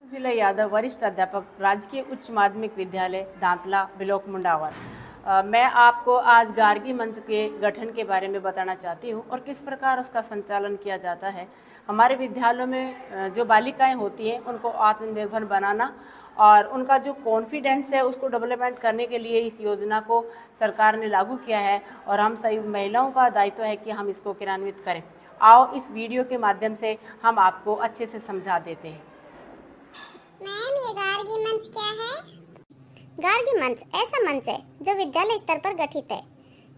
सुशीला यादव, वरिष्ठ अध्यापक, राजकीय उच्च माध्यमिक विद्यालय दांतला, ब्लॉक मुंडावर। मैं आपको आज गार्गी मंच के गठन के बारे में बताना चाहती हूँ और किस प्रकार उसका संचालन किया जाता है। हमारे विद्यालयों में जो बालिकाएं होती हैं उनको आत्मनिर्भर बनाना और उनका जो कॉन्फिडेंस है उसको डेवलपमेंट करने के लिए इस योजना को सरकार ने लागू किया है और हम सभी महिलाओं का दायित्व है कि हम इसको क्रियान्वित करें। आओ इस वीडियो के माध्यम से हम आपको अच्छे से समझा देते हैं। मैम, ये गार्गी मंच क्या है? गार्गी मंच ऐसा मंच है जो विद्यालय स्तर पर गठित है,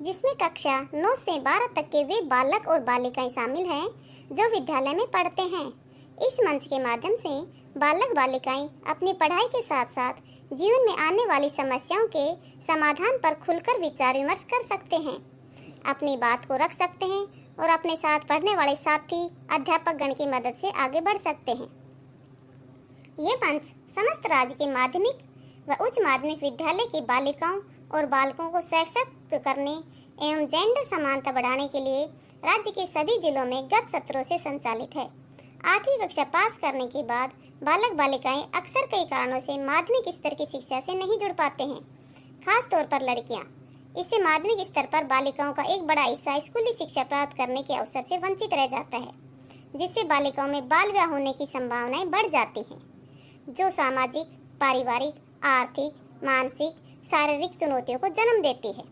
जिसमें कक्षा 9 से 12 तक के वे बालक और बालिकाएं शामिल हैं जो विद्यालय में पढ़ते हैं। इस मंच के माध्यम से बालक बालिकाएं अपनी पढ़ाई के साथ साथ जीवन में आने वाली समस्याओं के समाधान पर खुलकर विचार विमर्श कर सकते हैं, अपनी बात को रख सकते हैं और अपने साथ पढ़ने वाले साथी अध्यापक गण की मदद से आगे बढ़ सकते हैं। ये मंच समस्त राज्य के माध्यमिक व उच्च माध्यमिक विद्यालय की बालिकाओं और बालकों को सशक्त करने एवं जेंडर समानता बढ़ाने के लिए राज्य के सभी जिलों में गत सत्रों से संचालित है। 8वीं कक्षा पास करने के बाद बालक बालिकाएं अक्सर कई कारणों से माध्यमिक स्तर की शिक्षा से नहीं जुड़ पाते हैं, खास तौर पर लड़कियां। इससे माध्यमिक स्तर पर बालिकाओं का एक बड़ा हिस्सा स्कूली शिक्षा प्राप्त करने के अवसर से वंचित रह जाता है, जिससे बालिकाओं में बाल विवाह होने की संभावनाएं बढ़ जाती हैं, जो सामाजिक, पारिवारिक, आर्थिक, मानसिक, शारीरिक चुनौतियों को जन्म देती है।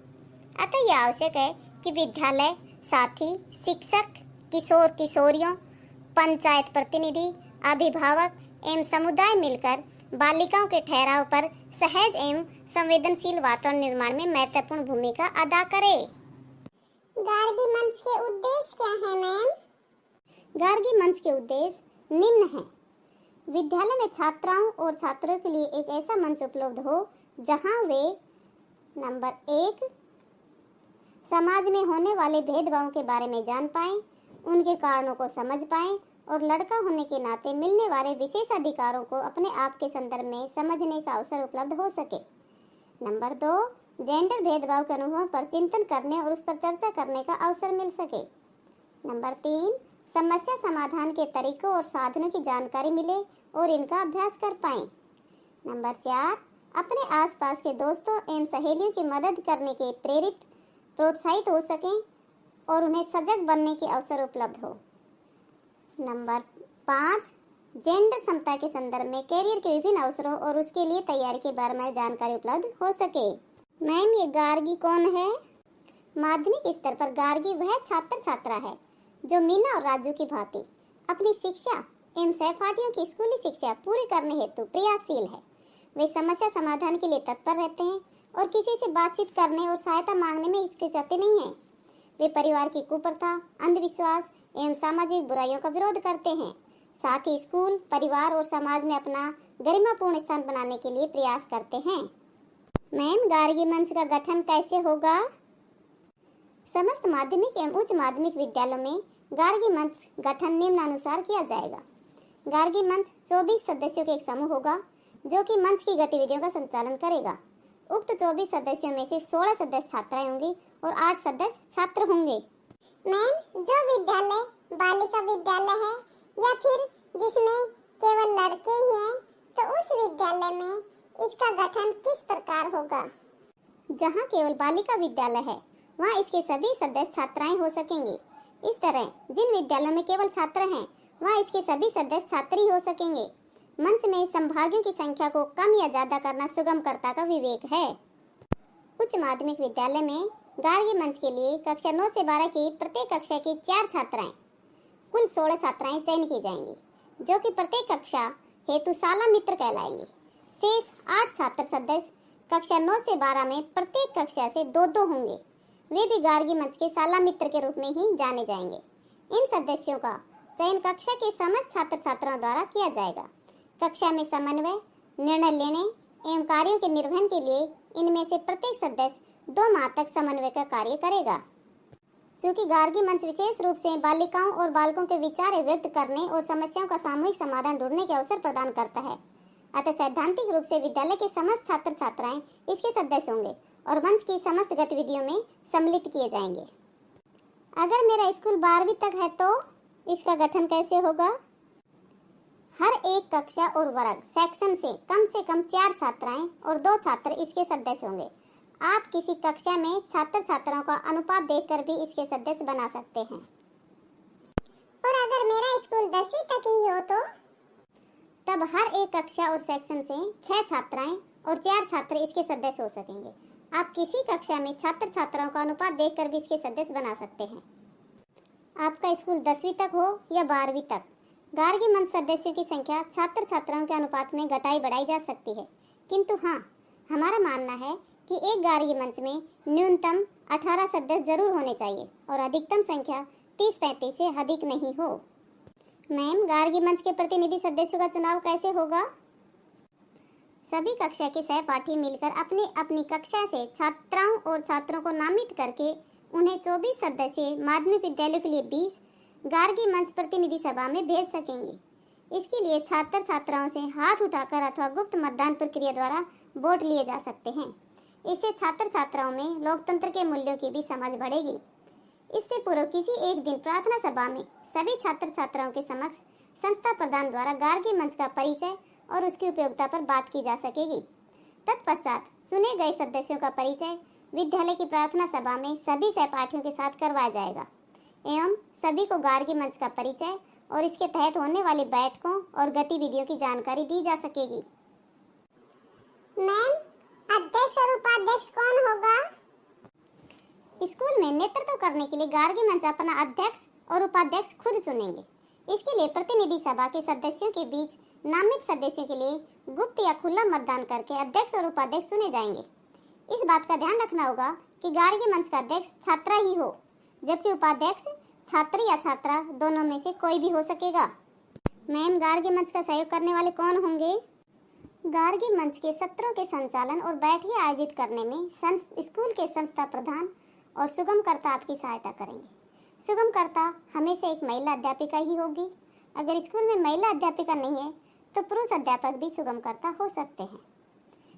अतः यह आवश्यक है कि विद्यालय, साथी, शिक्षक, किशोर किशोरियों, पंचायत प्रतिनिधि, अभिभावक एवं समुदाय मिलकर बालिकाओं के ठहराव पर सहज एवं संवेदनशील वातावरण निर्माण में महत्वपूर्ण भूमिका अदा करे। गार्गी मंच के उद्देश्य क्या है मैम? गार्गी मंच के उद्देश्य निम्न हैं। विद्यालय में छात्राओं और छात्रों के लिए एक ऐसा मंच उपलब्ध हो जहां वे नंबर 1 समाज में होने वाले भेदभाव के बारे में जान पाएं, उनके कारणों को समझ पाएं और लड़का होने के नाते मिलने वाले विशेष अधिकारों को अपने आप के संदर्भ में समझने का अवसर उपलब्ध हो सके। नंबर 2 जेंडर भेदभाव के अनुभव पर चिंतन करने और उस पर चर्चा करने का अवसर मिल सके। नंबर 3 समस्या समाधान के तरीकों और साधनों की जानकारी मिले और इनका अभ्यास कर पाएं। नंबर 4 अपने आसपास के दोस्तों एवं सहेलियों की मदद करने के प्रोत्साहित हो सकें और उन्हें सजग बनने के अवसर उपलब्ध हो। नंबर 5 जेंडर समता के संदर्भ में कैरियर के विभिन्न अवसरों और उसके लिए तैयारी के बारे में जानकारी उपलब्ध हो सके। मैम, ये गार्गी कौन है? माध्यमिक स्तर पर गार्गी वह छात्र छात्रा है जो मीना और राजू की भांति अपनी शिक्षा एवं सहपाठियों की स्कूली शिक्षा पूरी करने हेतु प्रयासशील है। वे समस्या समाधान के लिए तत्पर रहते हैं और किसी से बातचीत करने और सहायता मांगने में हिचकिचाते नहीं हैं। वे परिवार की कुप्रथा, अंधविश्वास एवं सामाजिक बुराइयों का विरोध करते हैं, साथ ही स्कूल, परिवार और समाज में अपना गरिमापूर्ण स्थान बनाने के लिए प्रयास करते हैं। मैम, गार्गी मंच का गठन कैसे होगा? समस्त माध्यमिक एवं उच्च माध्यमिक विद्यालयों में गार्गी मंच गठन निम्नानुसार किया जाएगा। गार्गी मंच 24 सदस्यों के एक समूह होगा जो कि मंच की गतिविधियों का संचालन करेगा। उक्त 24 सदस्यों में से 16 सदस्य छात्राएं होंगी और 8 सदस्य छात्र होंगे। मैम, जो विद्यालय बालिका विद्यालय है या फिर जिसमें केवल लड़के ही हैं, तो उस विद्यालय में इसका गठन किस प्रकार होगा? जहाँ केवल बालिका विद्यालय है वहाँ इसके सभी सदस्य छात्राएं हो सकेंगे। इस तरह जिन विद्यालयों में केवल छात्र हैं वहाँ इसके सभी सदस्य छात्र ही हो सकेंगे। मंच में संभागियों की संख्या को कम या ज्यादा करना सुगमकर्ता का विवेक है। उच्च माध्यमिक विद्यालय में गार्गी मंच के लिए कक्षा 9 से 12 की प्रत्येक कक्षा की 4 छात्राएं, कुल 16 छात्राएं चयन की जाएंगी, जो कि प्रत्येक कक्षा हेतु शाला मित्र कहलाएंगी। शेष 8 छात्र सदस्य कक्षा 9 से 12 में प्रत्येक कक्षा से 2-2 होंगे। वे भी गार्गी मंच के शाला मित्र के रूप में ही जाने जाएंगे। इन सदस्यों का चयन कक्षा के समस्त छात्र छात्राओं द्वारा किया जाएगा। कक्षा में समन्वय, निर्णय लेने एवं कार्यों के निर्वहन के लिए इनमें से प्रत्येक सदस्य 2 माह तक समन्वय का कार्य करेगा। चूँकि गार्गी मंच विशेष रूप से बालिकाओं और बालकों के विचार व्यक्त करने और समस्याओं का सामूहिक समाधान ढूंढने के अवसर प्रदान करता है, अतः सैद्धांतिक रूप से विद्यालय के समस्त छात्र छात्राएं इसके सदस्य होंगे और मंच की समस्त गतिविधियों में सम्मिलित किए जाएंगे। अगर मेरा स्कूल 12वीं तक है तो इसका गठन कैसे होगा? हर एक कक्षा और वर्ग सेक्शन से कम 4 छात्राएं और 2 छात्र इसके सदस्य होंगे। आप किसी कक्षा में छात्र छात्राओं का अनुपात देखकर भी इसके सदस्य बना सकते हैं। और अगर मेरा स्कूल 10वीं तक ही हो तो तब हर एक कक्षा और सेक्शन से 6 छात्राएं और 4 छात्र इसके सदस्य हो सकेंगे। आप किसी कक्षा में छात्र छात्राओं का अनुपात देखकर भी इसके सदस्य बना सकते हैं। आपका स्कूल 10वीं तक हो या 12वीं तक, गार्गी मंच सदस्यों की संख्या छात्र छात्राओं के अनुपात में घटाई बढ़ाई जा सकती है, किंतु हाँ, हमारा मानना है कि एक गार्गी मंच में न्यूनतम 18 सदस्य जरूर होने चाहिए और अधिकतम संख्या 30-35 से अधिक नहीं हो। मैम, गार्गी मंच के प्रतिनिधि सदस्यों का चुनाव कैसे होगा? सभी कक्षा के सहपाठी मिलकर अपनी अपनी कक्षा से छात्राओं और छात्रों को नामित करके उन्हें 24 सदस्यीय माध्यमिक विद्यालयों के लिए 20 गार्गी मंच प्रतिनिधि सभा में भेज सकेंगे। इसके लिए छात्र छात्राओं से हाथ उठाकर अथवा गुप्त मतदान प्रक्रिया द्वारा वोट लिए जा सकते हैं। इससे छात्र छात्राओं में लोकतंत्र के मूल्यों की भी समझ बढ़ेगी। इससे पूर्व किसी एक दिन प्रार्थना सभा में सभी छात्र छात्राओं के समक्ष संस्था प्रधान द्वारा गार्गी मंच का परिचय और उसकी उपयोगिता पर बात की जा सकेगी। तत्पश्चात चुने गए सदस्यों का परिचय विद्यालय की प्रार्थना सभा में सभी सहपाठियों के साथ करवाया जाएगा एवं सभी को गार्गी मंच का परिचय और इसके तहत होने वाली बैठकों और गतिविधियों की जानकारी दी जा सकेगी। मैम, अध्यक्ष और उपाध्यक्ष कौन होगा? स्कूल में नेतृत्व करने के लिए गार्गी मंच अपना अध्यक्ष और उपाध्यक्ष खुद चुनेंगे। इसके लिए प्रतिनिधि सभा के सदस्यों के बीच नामित सदस्यों के लिए गुप्त या खुला मतदान करके अध्यक्ष और उपाध्यक्ष चुने जाएंगे। इस बात का ध्यान रखना होगा कि गार्गी मंच का अध्यक्ष छात्रा ही हो, जबकि उपाध्यक्ष छात्र या छात्रा दोनों में से कोई भी हो सकेगा। मैम, गार्गी मंच का सहयोग करने वाले कौन होंगे? गार्गी मंच के सत्रों के संचालन और बैठकें आयोजित करने में स्कूल के संस्था प्रधान और सुगमकर्ता आपकी सहायता करेंगे। सुगमकर्ता हमेशा एक महिला अध्यापिका ही होगी। अगर स्कूल में महिला अध्यापिका नहीं है तो पुरुष अध्यापक भी सुगमकर्ता हो सकते हैं।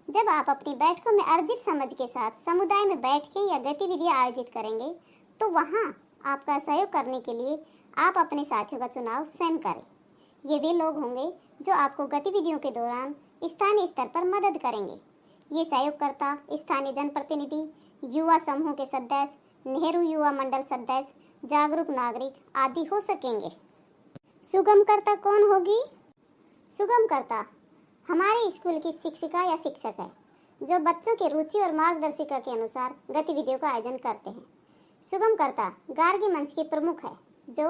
जब आप अपनी बैठकों में अर्जित समझ के साथ समुदाय में बैठकें या गतिविधियां आयोजित करेंगे तो वहां आपका सहयोग करने के लिए आप अपने साथियों का चुनाव स्वयं करें। ये वे लोग होंगे जो आपको गतिविधियों के दौरान स्थानीय स्तर पर मदद करेंगे। ये सहयोगकर्ता स्थानीय जनप्रतिनिधि, युवा समूह के सदस्य, नेहरू युवा मंडल सदस्य, जागरूक नागरिक आदि हो सकेंगे। सुगमकर्ता कौन होगी? सुगमकर्ता हमारे स्कूल की शिक्षिका या शिक्षक है जो बच्चों के रुचि और मार्गदर्शिका के अनुसार गतिविधियों का आयोजन करते हैं। सुगमकर्ता गार्गी मंच के प्रमुख है जो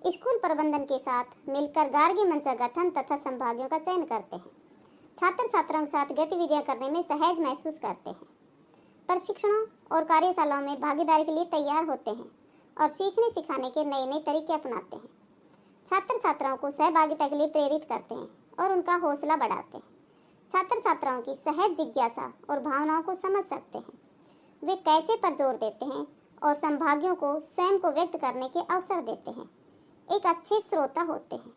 स्कूल प्रबंधन के साथ मिलकर गार्गी मंच का गठन तथा संभागियों का चयन करते हैं। छात्र छात्राओं के साथ गतिविधियां करने में सहज महसूस करते हैं, प्रशिक्षणों और कार्यशालाओं में भागीदारी के लिए तैयार होते हैं और सीखने सिखाने के नए नए तरीके अपनाते हैं। छात्र छात्राओं को सहभागिता के लिए प्रेरित करते हैं और उनका हौसला बढ़ाते हैं। छात्र छात्राओं की सहज जिज्ञासा और भावनाओं को समझ सकते हैं। वे कैसे पर जोर देते हैं और संभागियों को स्वयं को व्यक्त करने के अवसर देते हैं। एक अच्छे श्रोता होते हैं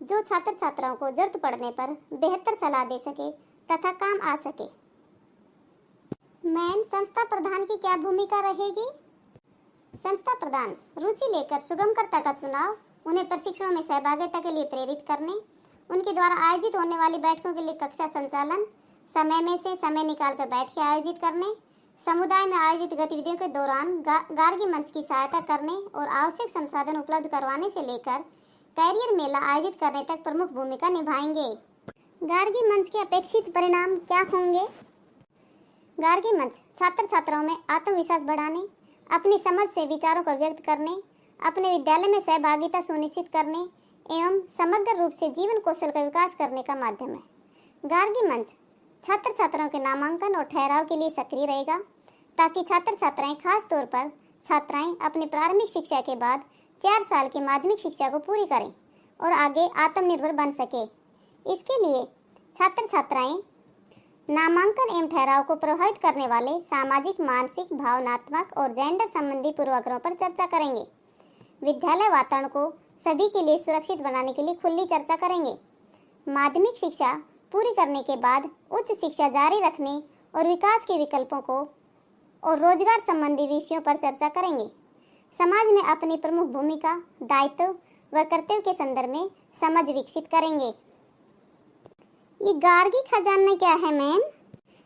जो छात्र छात्राओं को जरूरत पड़ने पर बेहतर सलाह दे सके तथा काम आ सके। मैम, संस्था प्रधान की क्या भूमिका रहेगी? संस्था प्रधान रुचि लेकर सुगमकर्ता का चुनाव, उन्हें प्रशिक्षणों में सहभागिता के लिए प्रेरित करने, उनके द्वारा आयोजित होने वाली बैठकों के लिए कक्षा संचालन, समय में से समय निकालकर बैठकें आयोजित करने, समुदाय में आयोजित गतिविधियों के दौरान गार्गी मंच की सहायता करने और आवश्यक संसाधन उपलब्ध करवाने से लेकर कैरियर मेला आयोजित करने तक प्रमुख भूमिका निभाएंगे। गार्गी मंच के अपेक्षित परिणाम क्या होंगे? गार्गी मंच छात्र छात्राओं में आत्मविश्वास बढ़ाने, अपनी समझ से विचारों को व्यक्त करने, अपने विद्यालय में सहभागिता सुनिश्चित करने एवं समग्र रूप से जीवन कौशल का विकास करने का माध्यम है। गार्गी मंच छात्र छात्राओं के नामांकन और ठहराव के लिए सक्रिय रहेगा ताकि छात्र छात्राएं, खास तौर पर छात्राएं अपनी प्रारंभिक शिक्षा के बाद 4 साल की माध्यमिक शिक्षा को पूरी करें और आगे आत्मनिर्भर बन सके। इसके लिए छात्र छात्राएं नामांकन एवं ठहराव को प्रभावित करने वाले सामाजिक, मानसिक, भावनात्मक और जेंडर संबंधी पूर्वाग्रहों पर चर्चा करेंगे। विद्यालय वातावरण को सभी के लिए सुरक्षित बनाने के लिए खुली चर्चा करेंगे। माध्यमिक शिक्षा पूरी करने के बाद उच्च शिक्षा जारी रखने और विकास के विकल्पों को और रोजगार संबंधी विषयों पर चर्चा करेंगे। समाज में अपनी प्रमुख भूमिका, दायित्व व कर्तव्य के संदर्भ में समझ विकसित करेंगे। ये गार्गी खजाना क्या है मैम?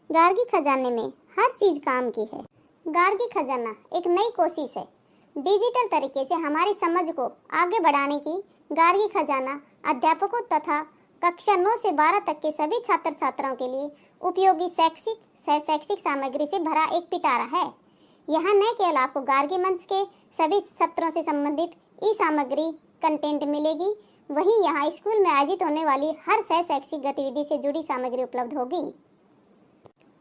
गार्गी खजाने में हर चीज काम की है। गार्गी खजाना एक नई कोशिश है डिजिटल तरीके से हमारी समझ को आगे बढ़ाने की। गार्गी खजाना अध्यापकों तथा कक्षा 9 से 12 तक के सभी छात्र छात्राओं के लिए उपयोगी शैक्षिक सामग्री से भरा एक पिटारा है। यहाँ न केवल आपको गार्गी मंच के सभी सत्रों से संबंधित ई सामग्री कंटेंट मिलेगी, वहीं यहाँ स्कूल में आयोजित होने वाली हर शैक्षिक गतिविधि से जुड़ी सामग्री उपलब्ध होगी।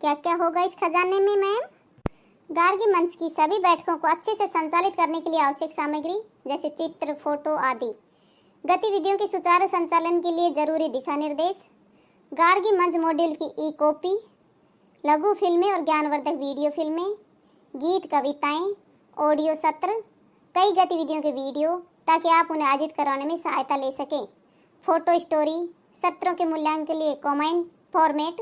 क्या क्या होगा इस खजाने में मैम? गार्गी मंच की सभी बैठकों को अच्छे से संचालित करने के लिए आवश्यक सामग्री जैसे चित्र, फोटो आदि। गतिविधियों के सुचारू संचालन के लिए जरूरी दिशा निर्देश। गार्गी मंच मॉड्यूल की ई कॉपी, लघु फिल्में और ज्ञानवर्धक वीडियो फिल्में, गीत, कविताएं, ऑडियो सत्र, कई गतिविधियों के वीडियो ताकि आप उन्हें आयोजित कराने में सहायता ले सकें। फोटो स्टोरी, सत्रों के मूल्यांकन के लिए कमेंट फॉर्मेट,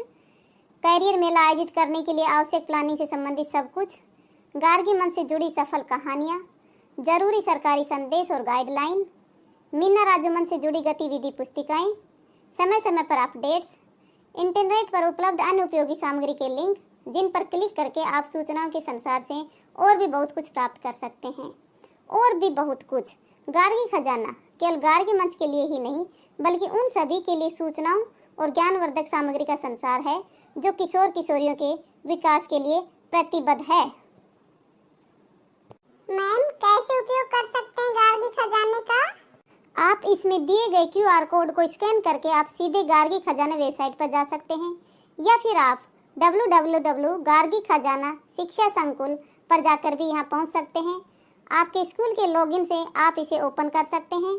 कैरियर मेला आयोजित करने के लिए आवश्यक प्लानिंग से संबंधित सब कुछ, गार्गी मंच से जुड़ी सफल कहानियाँ, जरूरी सरकारी संदेश और गाइडलाइन, मीना राज्य मंच से जुड़ी गतिविधि पुस्तिकाएं, समय समय पर अपडेट्स, इंटरनेट पर उपलब्ध अन्य उपयोगी सामग्री के लिंक जिन पर क्लिक करके आप सूचनाओं के संसार से और भी बहुत कुछ प्राप्त कर सकते हैं। और भी बहुत कुछ। गार्गी खजाना केवल गार्गी मंच के लिए ही नहीं बल्कि उन सभी के लिए सूचनाओं और ज्ञानवर्धक सामग्री का संसार है जो किशोर किशोरियों के विकास के लिए प्रतिबद्ध है। मैम, कैसे उपयोग कर सकते हैं गार्गी खजाने का? आप इसमें दिए गए QR कोड को स्कैन करके आप सीधे गार्गी खजाना वेबसाइट पर जा सकते हैं या फिर आप www.gargi-khazana शिक्षा संकुल पर जाकर भी यहाँ पहुँच सकते हैं। आपके स्कूल के लॉगिन से आप इसे ओपन कर सकते हैं।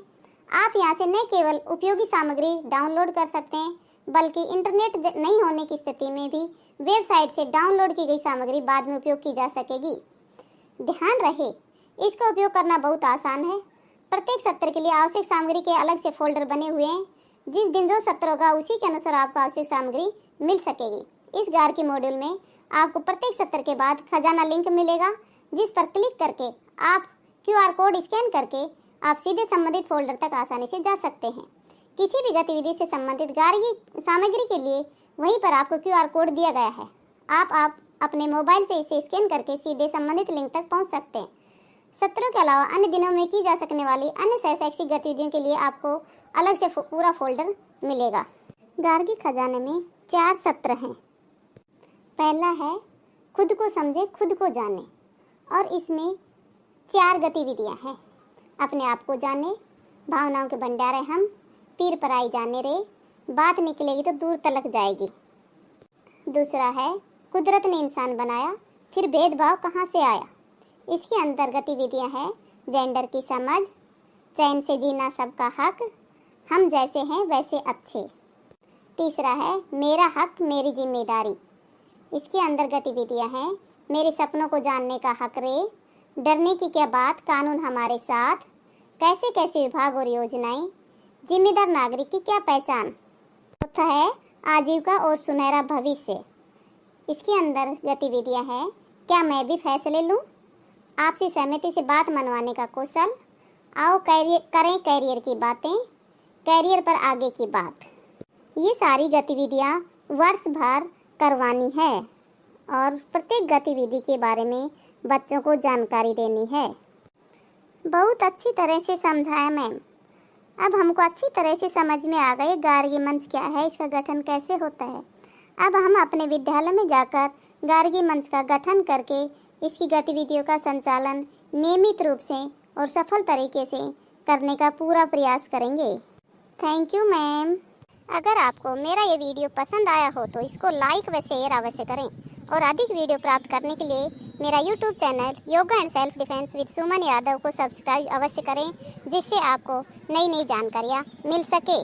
आप यहाँ से न केवल उपयोगी सामग्री डाउनलोड कर सकते हैं बल्कि इंटरनेट नहीं होने की स्थिति में भी वेबसाइट से डाउनलोड की गई सामग्री बाद में उपयोग की जा सकेगी। ध्यान रहे, इसका उपयोग करना बहुत आसान है। प्रत्येक सत्र के लिए आवश्यक सामग्री के अलग से फोल्डर बने हुए हैं। जिस दिन जो सत्र होगा उसी के अनुसार आपको आवश्यक सामग्री मिल सकेगी। इस गार्गी मॉड्यूल में आपको प्रत्येक सत्र के बाद खजाना लिंक मिलेगा जिस पर क्लिक करके आप QR कोड स्कैन करके आप सीधे संबंधित फोल्डर तक आसानी से जा सकते हैं। किसी भी गतिविधि से संबंधित गार्गी सामग्री के लिए वहीं पर आपको QR कोड दिया गया है। आप अपने मोबाइल से इसे स्कैन करके सीधे संबंधित लिंक तक पहुंच सकते हैं। सत्रों के अलावा अन्य दिनों में की जा सकने वाली अन्य शैक्षिक गतिविधियों के लिए आपको अलग से पूरा फोल्डर मिलेगा। गार्गी खजाने में 4 सत्र हैं। पहला है खुद को समझे खुद को जाने और इसमें 4 गतिविधियां हैं। अपने आप को जाने, भावनाओं के भंडारे हम, पीर पर आई जाने रे, बात निकलेगी तो दूर तलक जाएगी। दूसरा है कुदरत ने इंसान बनाया फिर भेदभाव कहाँ से आया। इसके अंदर गतिविधियां हैं जेंडर की समझ, चैन से जीना सबका हक, हम जैसे हैं वैसे अच्छे। तीसरा है मेरा हक मेरी जिम्मेदारी। इसके अंदर गतिविधियां हैं मेरे सपनों को जानने का हक रे, डरने की क्या बात कानून हमारे साथ, कैसे कैसे विभाग और योजनाएं, जिम्मेदार नागरिक की क्या पहचान। चौथा है आजीविका और सुनहरा भविष्य। इसके अंदर गतिविधियां हैं क्या मैं भी फैसले लूं, आपसी सहमति से बात मनवाने का कौशल, आओ करें कैरियर की बातें, कैरियर पर आगे की बात। ये सारी गतिविधियां वर्ष भर करवानी है और प्रत्येक गतिविधि के बारे में बच्चों को जानकारी देनी है। बहुत अच्छी तरह से समझाया मैम। अब हमको अच्छी तरह से समझ में आ गए गार्गी मंच क्या है, इसका गठन कैसे होता है। अब हम अपने विद्यालय में जाकर गार्गी मंच का गठन करके इसकी गतिविधियों का संचालन नियमित रूप से और सफल तरीके से करने का पूरा प्रयास करेंगे। Thank you ma'am. अगर आपको मेरा ये वीडियो पसंद आया हो तो इसको लाइक व शेयर अवश्य करें और अधिक वीडियो प्राप्त करने के लिए मेरा YouTube channel yoga and self defence with Suman Yadav को सब्सक्राइब अवश्य करें जिससे आपको नई नई जानकारियाँ मिल सके।